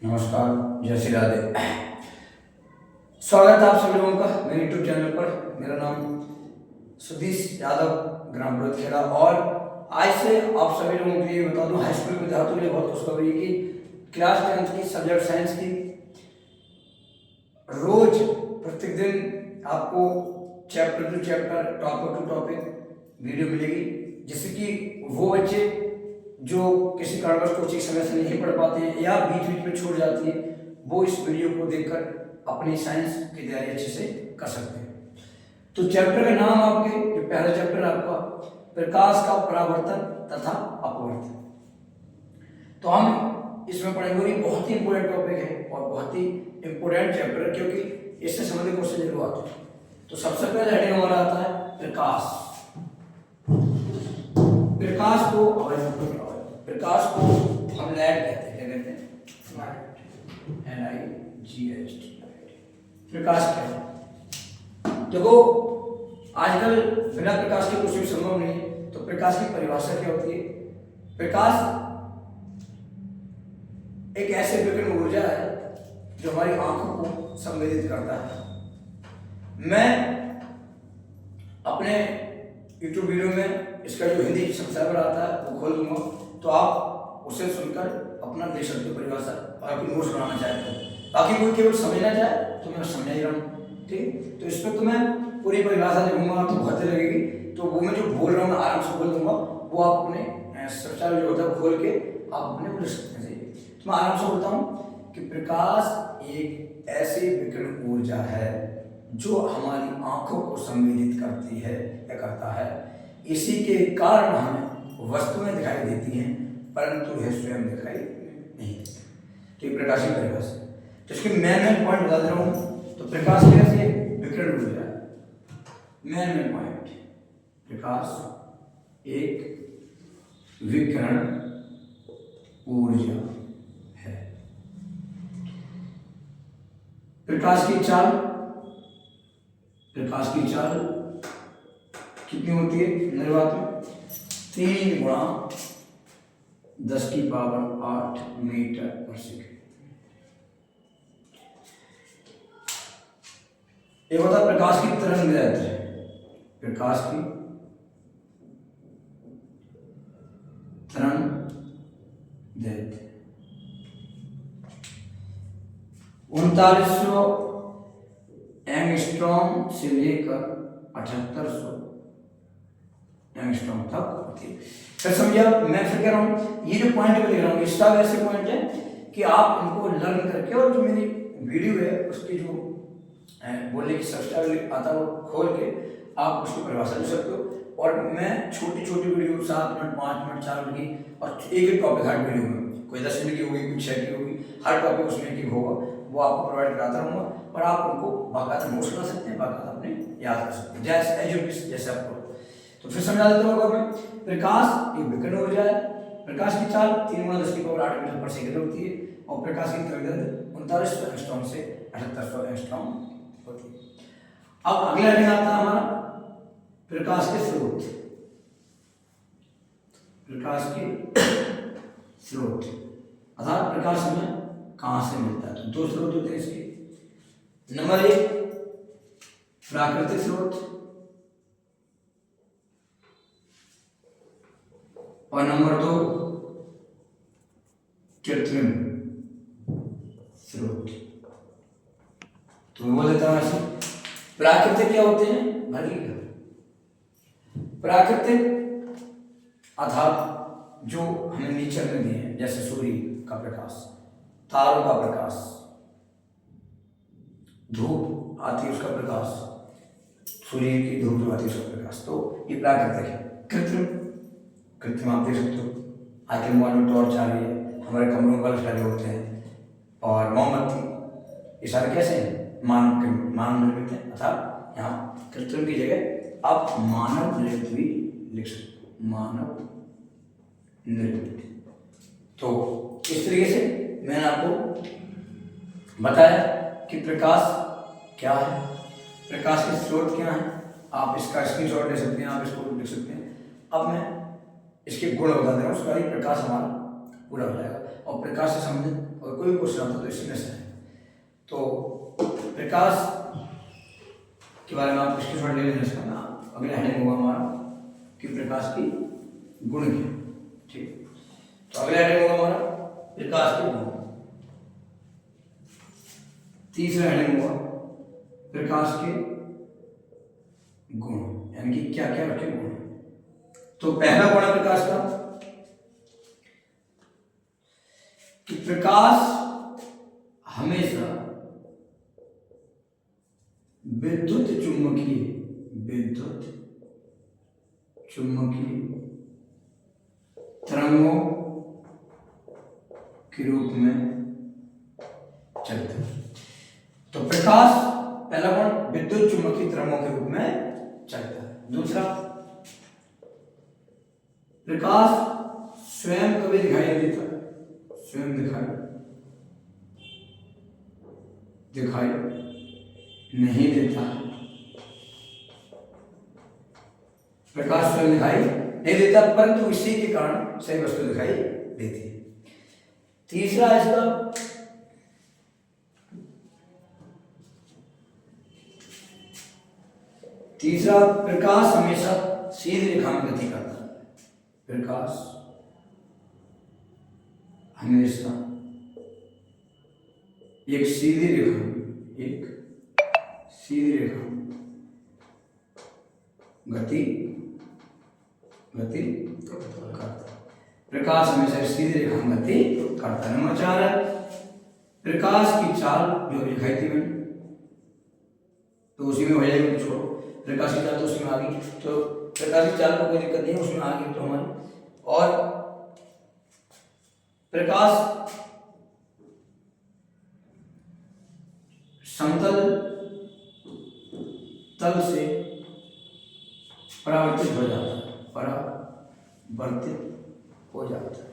नमस्कार, जय श्री राधे। स्वागत है आप सभी लोगों का मेरे यूट्यूब चैनल पर। मेरा नाम सुधीश यादव, ग्राम खेड़ा। और आज से आप सभी लोगों के लिए बता दूं, हाई स्कूल विद्यार्थियों के लिए बहुत खुशखबरी है कि क्लास 10th की सब्जेक्ट साइंस की रोज प्रत्येक दिन आपको chapter to chapter, topic to topic video मिलेगी, जिससे कि वो बच्चे जो किसी कारणवश कोचिंग समय से नहीं पढ़ पाते हैं या बीच बीच में छूट जाती है, वो इस वीडियो को देखकर अपनी साइंस की तैयारी अच्छे से कर सकते हैं। तो चैप्टर का नाम आपके जो पहला चैप्टर आपका प्रकाश का परावर्तन तथा अपवर्तन। तो हम इसमें पढ़ेंगे, बहुत ही इंपॉर्टेंट टॉपिक है और बहुत ही इंपॉर्टेंट चैप्टर है, क्योंकि इससे संबंधित क्वेश्चन जरूर आते हैं। तो सबसे पहले हेडिंग हमारा आता है प्रकाश। प्रकाश को हम लाइट कहते हैं। क्या कहते हैं? लाइट। LIGHT। प्रकाश क्या है? देखो, आजकल बिना प्रकाश के कुछ भी संभव नहीं है। तो प्रकाश की परिभाषा क्या होती है? प्रकाश एक ऐसे विकिरण ऊर्जा है जो हमारी आंखों को संवेदित करता है। मैं अपने YouTube वीडियो में इसका जो हिंदी सब्सक्राइबर आता है वो खोल दूंगा, तो आप उसे सुनकर अपना देख सकते हो परिभाषा, और अपनी नोट्स बनाना चाहे तो। बाकी कोई केवल समझना चाहे तो मैं समझा ही रहा हूँ, ठीक है। तो इस पर तो मैं पूरी परिभाषा लिखूंगा, आपको बहुत अच्छी लगेगी। तो वो मैं जो बोल रहा हूँ आराम से बोल दूंगा, वो आप अपने सब्सक्राइबर जो होता है खोल के आप अपने बोल सकते हैं। तो मैं आराम से बोलता हूँ कि प्रकाश एक ऐसी विकिरण ऊर्जा है जो हमारी आंखों को संवेदित करती है या करता है। इसी के कारण हमें वस्तुएं दिखाई देती हैं, परंतु यह स्वयं दिखाई नहीं देती। तो ये प्रकाश की परिभाषा है। तो इसके मेन पॉइंट बता दे रहा हूँ। तो प्रकाश कैसे विकिरण ऊर्जा है। मेन पॉइंट, प्रकाश एक विकिरण ऊर्जा है। प्रकाश की चाल कितनी होती है निर्वात में? 3 × 10⁸ मीटर/सेकंड। ये होता है प्रकाश की तरंग दैर्ध्य। प्रकाश की तरंग दैर्ध्य 3900 एंगस्ट्रॉम से लेकर 7800 एंगस्ट्रॉम तक होती है। फिर समझिए, मैं फिर कह रहा हूँ, ये जो पॉइंट में लिख रहा हूँ, ये सब ऐसे पॉइंट है कि आप इनको लर्न करके, और जो मेरी वीडियो है उसकी जो बोलने की सब्सक्राइब आता है वो खोल के आप उसकी परिभाषा ले सकते हो। और मैं छोटी छोटी वीडियो 7 मिनट, 5 मिनट, 4 मिनट की, और एक टॉपिक हर वीडियो में, कोई 10 मिनट की होगी, कोई 6 की होगी, हर टॉपिक उसमें एक होगा, वो आपको प्रोवाइड कराता रहूँगा। और आप उनको बाकायदा नोट्स बना सकते हैं, बाकायदा अपने याद कर सकते हैं, जैसे आपको। तो फिर समझा देता हूँ मैं। प्रकाश एक विकिरण ऊर्जा है। प्रकाश की चाल 3 × 10⁸ मीटर/सेकंड होती है, और प्रकाश की तरंग दैर्ध्य 3900 एंगस्ट्रॉम से 7800 एंगस्ट्रॉम होती है। अब अगला हेडिंग आता है हमारा प्रकाश के स्रोत। प्रकाश के स्रोत अर्थात प्रकाश हमें कहां से मिलता है? तो 2 स्रोत होते हैं इसके। नंबर 1 प्राकृतिक स्रोत, और नंबर 2 कृत्रिम स्रोत। तो बोल देता हूं ऐसे। प्राकृतिक क्या होते हैं? प्राकृतिक अर्थात जो हमें नेचर में दिए हैं, जैसे सूर्य का प्रकाश, तारों का प्रकाश, धूप आती है उसका प्रकाश, सूर्य की धूप जो आती है उसका प्रकाश, तो ये प्राकृतिक है। कृत्रिम आप देख सकते हो, आज के मोबाइल में टॉर्च आ रही है, हमारे कमरों में बल्ब लगे होते हैं, और मोमबत्ती, ये सारे कैसे हैं? मानव निर्मित है। अर्थात यहाँ कृत्रिम की जगह आप मानव निर्मित भी लिख सकते हो, मानव निर्मित। तो इस तरीके से मैंने आपको बताया कि प्रकाश क्या है, प्रकाश के स्रोत क्या है। आप इसका स्क्रीनशॉट ले सकते हैं, आप इसको लिख सकते हैं। अब मैं इसके गुण बता दे रहा हूँ। प्रकाश हमारा पूरा हो जाएगा। और प्रकाश से संबंधित और कोई क्वेश्चन आता तो इसी में से है। तो प्रकाश के बारे में आप स्क्रीनशॉट ले लेना इसका ना, अगला हेडिंग होगा हमारा कि प्रकाश की गुण क्या। ठीक, तो अगला हेडिंग होगा हमारा प्रकाश के गुण। तीसरा हेडिंग होगा प्रकाश के गुण, यानी कि क्या क्या उसके गुण। तो पहला गुण है प्रकाश का कि प्रकाश हमेशा विद्युत चुम्बकीय तरंगों के रूप में चलता है। तो प्रकाश पहला गुण विद्युत चुम्बकीय तरंगों के रूप में चलता है। दूसरा, प्रकाश स्वयं कभी दिखाई नहीं देता, स्वयं दिखाई नहीं देता। प्रकाश स्वयं दिखाई नहीं देता, परंतु इसी के कारण सही वस्तु दिखाई देती है। तीसरा इसका प्रकाश हमेशा सीधी रेखा में गति करता है। प्रकाश हमेशा एक सीधी रेखा गति करता है। प्रकाश हमेशा सीधी रेखा में गति करता है। नंबर 4 है प्रकाश की चाल जो दिखाई थी मैंने, तो उसी में हो जाएगी। छोड़ो, प्रकाश की चाल तो उसमें आ गई, तो प्रकाश की चाल को कोई दिक्कत नहीं है, उसमें आ गई तो हमारी। और प्रकाश समतल तल से परावर्तित हो जाता है।